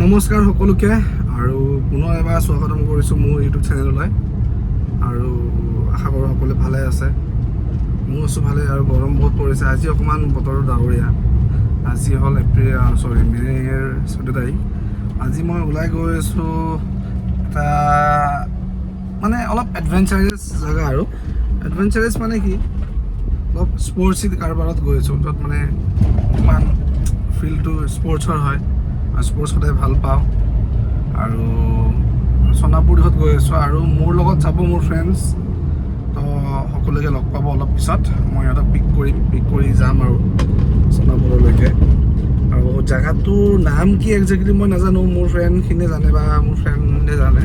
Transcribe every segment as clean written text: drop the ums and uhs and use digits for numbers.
নমস্কাৰ সকলোকে আৰু পুনৰ এবাৰ স্বাগতম কৰিছোঁ মোৰ ইউটিউব চেনেললৈ আৰু আশা কৰোঁ সকলোৱে ভালে আছে। মোৰ আছোঁ ভালে আৰু গৰম বহুত পৰিছে। আজি অকণমান বতৰটো ডাৱৰীয়া। আজি হ'ল মে'ৰ 14 তাৰিখ। আজি মই ওলাই গৈ আছোঁ এটা মানে অলপ এডভেঞ্চাৰাছ জেগা আৰু এডভেঞ্চাৰাছ মানে কি অলপ স্পৰ্টছি কাৰবাৰত গৈ আছোঁ য'ত মানে অকণমান ফিল্ডটো স্পৰ্টছৰ হয়। স্পৰ্টছ সদায় ভাল পাওঁ আৰু সোণাপুৰ দিশত গৈ আছোঁ আৰু মোৰ লগত যাব মোৰ ফ্ৰেণ্ডছ। তো সকলোকে লগ পাব অলপ পিছত। মই সিহঁতক পিক কৰি যাম আৰু সোণাপুৰলৈকে। আৰু জেগাটোৰ নাম কি একজেক্টলি মই নাজানো, মোৰ ফ্ৰেণ্ডখিনিয়ে জানে বা মোৰ ফ্ৰেণ্ডে জানে।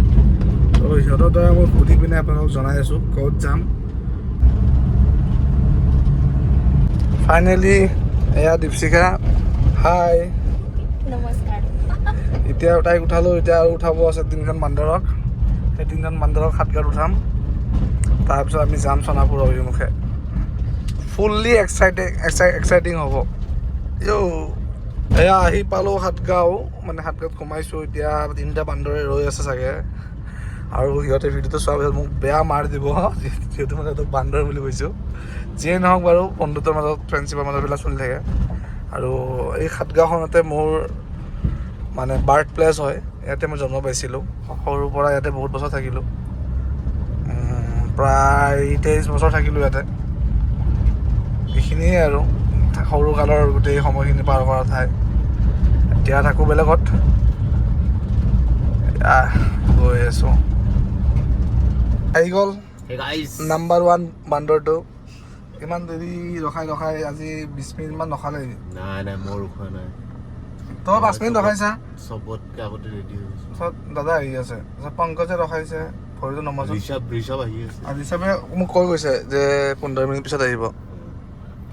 তো সিহঁতৰ দ্বাৰা মই সুধি পিনে আপোনালোকক জনাই আছোঁ ক'ত যাম। ফাইনেলি এয়া দীপশিখা, হাই। নমস্কাৰ। এতিয়া তাইক উঠালোঁ, এতিয়া আৰু উঠাব আছে 3জন বান্দৰক। সেই 3জন বান্দৰক হাতগাত উঠাম, তাৰপিছত আমি যাম সোণাপুৰ অভিমুখে। ফুল্লি এক্সাইটিং হ'ব। এয়া আহি পালোঁ হাতগাঁও, মানে হাতগাঁৱত সোমাইছোঁ। এতিয়া 3টা বান্দৰে ৰৈ আছে চাগে আৰু সিহঁতে ভিডিঅ'টো চোৱাৰ পিছত মোক বেয়া মাৰ দিব, যিহেতু মানে সিহঁতক বান্দৰ বুলি কৈছোঁ। যিয়ে নহওক বাৰু, বন্ধুত্বৰ মাজত ফ্ৰেণ্ডশ্বিপৰ মাজত এইবিলাক চলি থাকে। আৰু এই হাতগাঁওখনতে মোৰ মানে বাৰ্থ প্লেচ হয়। ইয়াতে মই জন্ম পাইছিলোঁ। সৰুৰ পৰা ইয়াতে বহুত বছৰ থাকিলোঁ, প্ৰায় 23 বছৰ থাকিলোঁ ইয়াতে। এইখিনিয়ে আৰু সৰুকালৰ গোটেই সময়খিনি পাৰ কৰা ঠাই। এতিয়া থাকোঁ বেলেগত, গৈ আছোঁ। আহি গ'ল নাম্বাৰ 1 বান্দৰটো। ইমান দেৰি ৰখাই আজি 20 মিনিটমান ৰখালে। নাই মোৰ ৰখোৱা নাই। তই 5 মিনিট ৰখাইছা? চবতকে আগতে ৰেডি হৈ গৈছো। চব দাদা আহি আছে, পংকজে ৰখাইছে, ভৰিটো নমাইছে। ঋষভ আহি আছে। আৰু ঋষভে মোক কৈ গৈছে যে 15 মিনিট পিছত আহিব।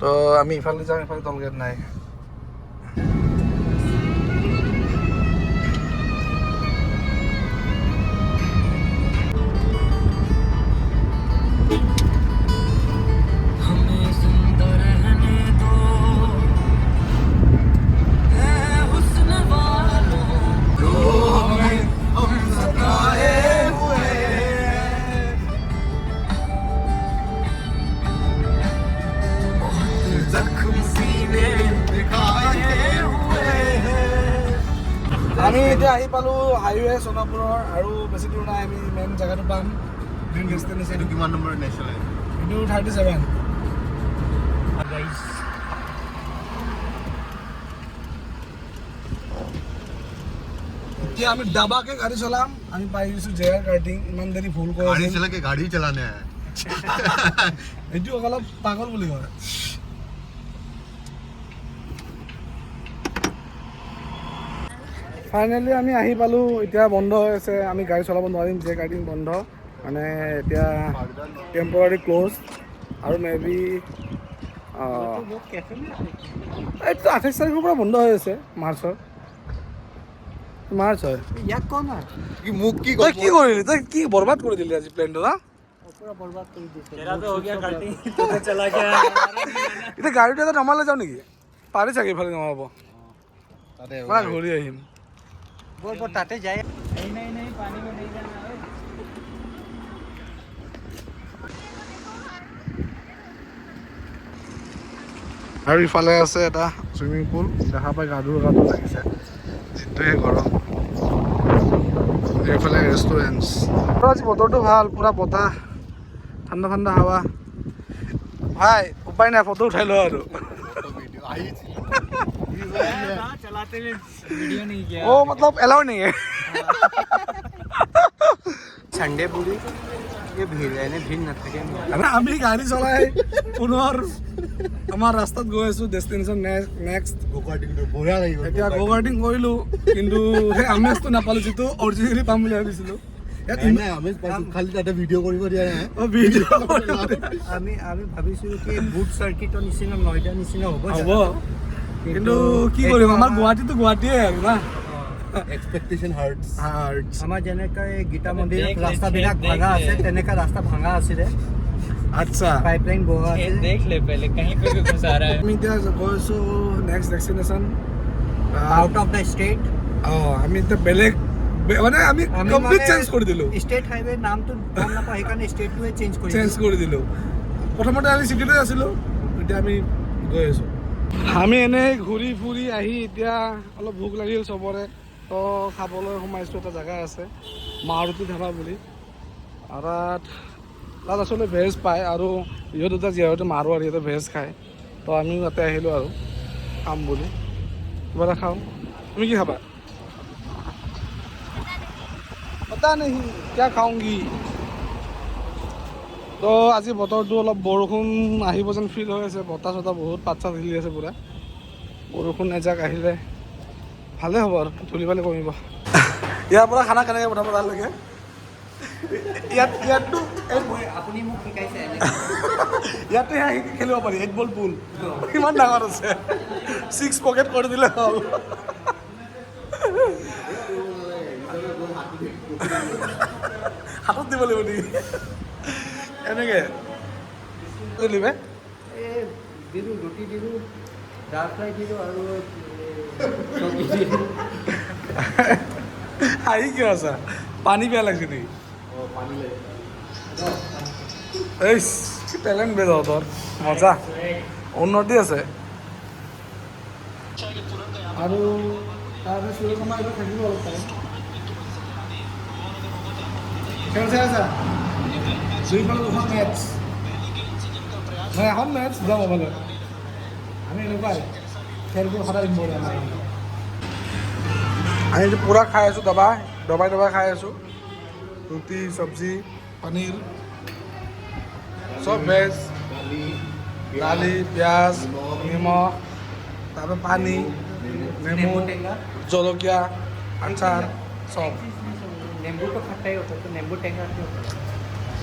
তো আমি ইফালে যাম, ইফালে টলগেট নাই। আমি এতিয়া আহি পালোঁ হাইৱে সোণাপুৰৰ, আৰু বেছি দূৰ নাই, আমি মেইন জেগাটো পাম। Main destination. এইটো কিমান নম্বৰ নেশ্যনেল? এইটো 37। এতিয়া আমি দাবাকে গাড়ী চলাম। আমি পাই গৈছোঁ জেয়াৰ কাৰ্টিং। ইমান দেৰি ভুল কৰি গাড়ী চলাকে গাড়ী চলানে এইটো অলপ পাগল বুলি কয়। ফাইনেলি আমি আহি পালোঁ। এতিয়া বন্ধ হৈ আছে, আমি গাড়ী চলাব নোৱাৰিম, জেয়াৰ কাৰ্টিং বন্ধ। মানে এতিয়া টেম্পৰাৰী ক্ল'জ আৰু মেবি এইটো 28 তাৰিখৰ পৰা বন্ধ হৈ আছে, মাৰ্চ হয়। ইয়াক কোন মোক কি তই কি কৰিলি? তই কি বৰবাদ কৰি দিলি আজি প্লেনটো না? এতিয়া গাড়ীটো এটা নমালে যাওঁ নেকি? পাৰি চাগে ইফালে নমাব, মানে ঘূৰি আহিম। তাতে যায়। আৰু ইফালে আছে এটা চুইমিং পুল, দেখা পাই গাধু লাগিছে, যিটোহে গৰম। এইফালে ৰেষ্টুৰেণ্টছ। আজি বতৰটো ভাল, পুৰা বতাহ, ঠাণ্ডা হাৱা। ভাই উপায় নাই, ফটো উঠাই লওঁ আৰু। ओ मतलब अलाउ नहीं है। संडे पूरी ये भीड़ है ने भीड़ नाথাকে। আমি গাড়ী চলাই পুনৰ আমাৰ ৰাস্তাত গৈ আছোঁ, ডেষ্টিনেশ্যন নেক্সট। বঢ়িয়া লাগিব। এতিয়া গো কাৰ্টিং কৰিলোঁ, কিন্তু সেই আমেজটো নাপালোঁ যিটো অৰিজিনেলি পাম বুলি ভাবিছিলোঁ। খালি তাতে ভিডিঅ' কৰিব দিয়া নাই। আমি ভাবিছিলোঁ কি বুট চাৰ্কিটৰ নিচিনা নয়দাৰ নিচিনা হ'ব। কিন্তু কি কৰিম, আমাৰ গুৱাহাটীয়ে আৰু না। Expectation hurts. আমাৰ যেনেকৈ গীতা মন্দিৰত ৰাস্তাবিলাক ভাঙা আছে, তেনেকা ৰাস্তা ভাঙা আছিলে। আচ্ছা, পাইপলাইন বহা আছিল। देख ले पहले कहीं पे भी घुसा रहा है। আমি এতিয়া গৈ আছোঁ next destination, out of the state. আমি এতিয়া বেলেগ মানে আমি কমপ্লিট চেঞ্জ কৰি দিলোঁ। ষ্টেট হাইৱে নামটো গম নাপাওঁ সেইকাৰণে ষ্টেটটোৱে চেঞ্জ কৰি দিলোঁ। প্ৰথমতে আমি চিটিতে আছিলোঁ, এতিয়া আমি গৈ আছোঁ। আমি এনেই ঘূৰি ফুৰি আহি এতিয়া অলপ ভোক লাগিল চবৰে, তো খাবলৈ সোমাইছোঁ। এটা জেগা আছে মাৰুতি ধাবা বুলি, আৰু তাত আচলতে ভেজ পায়, আৰু ইহঁত দুটা যিহেতু মাৰোৱাৰী ইহঁতে ভেজ খায়, তো আমিও তাতে আহিলোঁ আৰু খাম বুলি। কিবা এটা খাওঁ। তুমি কি খাবা? পতা নেহি কিয়া খাওঁগি। তো আজি বতৰটো অলপ বৰষুণ আহিব যেন ফিল হৈ আছে, বতাহ চতাহ বহুত, পাত চাত হিলি আছে পূৰা। বৰষুণ এজাক আহিলে ভালে হ'ব আৰু ধূলি বালি কমিব। ইয়াৰ পৰা খানা কেনেকৈ পঠাব তালৈকে? ইয়াততো আপুনি মোক শিকাইছে ইয়াতে খেলিব পাৰি 8 বল পুল, কিমান ডাঙৰ আছে, 6 পকেট কৰি দিলে হ'ল। হাতত দিব লাগিব নেকি এনেকে দিলিবে? দিলোঁ, ৰুটি দিলোঁ, দাল ফ্ৰাই দিলোঁ আৰু চব্জি দিলোঁ। হাঁহি কিয় আছা? পানী বেয়া লাগিছে নেকি? পানী লাগে। এই কি টেলেণ্ট বে তহঁতৰ, মজা, উন্নতি আছে। আৰু তাৰপিছত সূৰ্যকুমাৰ এইটো থাকিব অলপ টাইম। খেল চাই আছা? দুইফালে দুখন মেটচ, নহয় এখন মেটচ দুটা মোবাইলত। আমি এনেকুৱাই খেলবোৰ সদায় ইম্পৰ্টেণ্ট আমাৰ। আমি পূৰা খাই আছোঁ, দবাই খাই আছোঁ। ৰুটি, চব্জি, পনীৰ, চব ভেজ, দালি, পিঁয়াজ, নিমখ, তাৰপৰা পানী, নেমু, জলকীয়া, আচাৰ, চব। নেম্বুটো খাটাই होता तो नेम्बू टेंगा क्यों होता?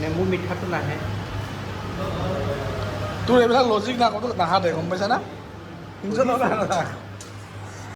नेम्बू मीठा तो नाहे। তোৰ এইবিলাক লজিক নাথাকে, গম পাইছা না? নিজৰ লগত নাথাকে।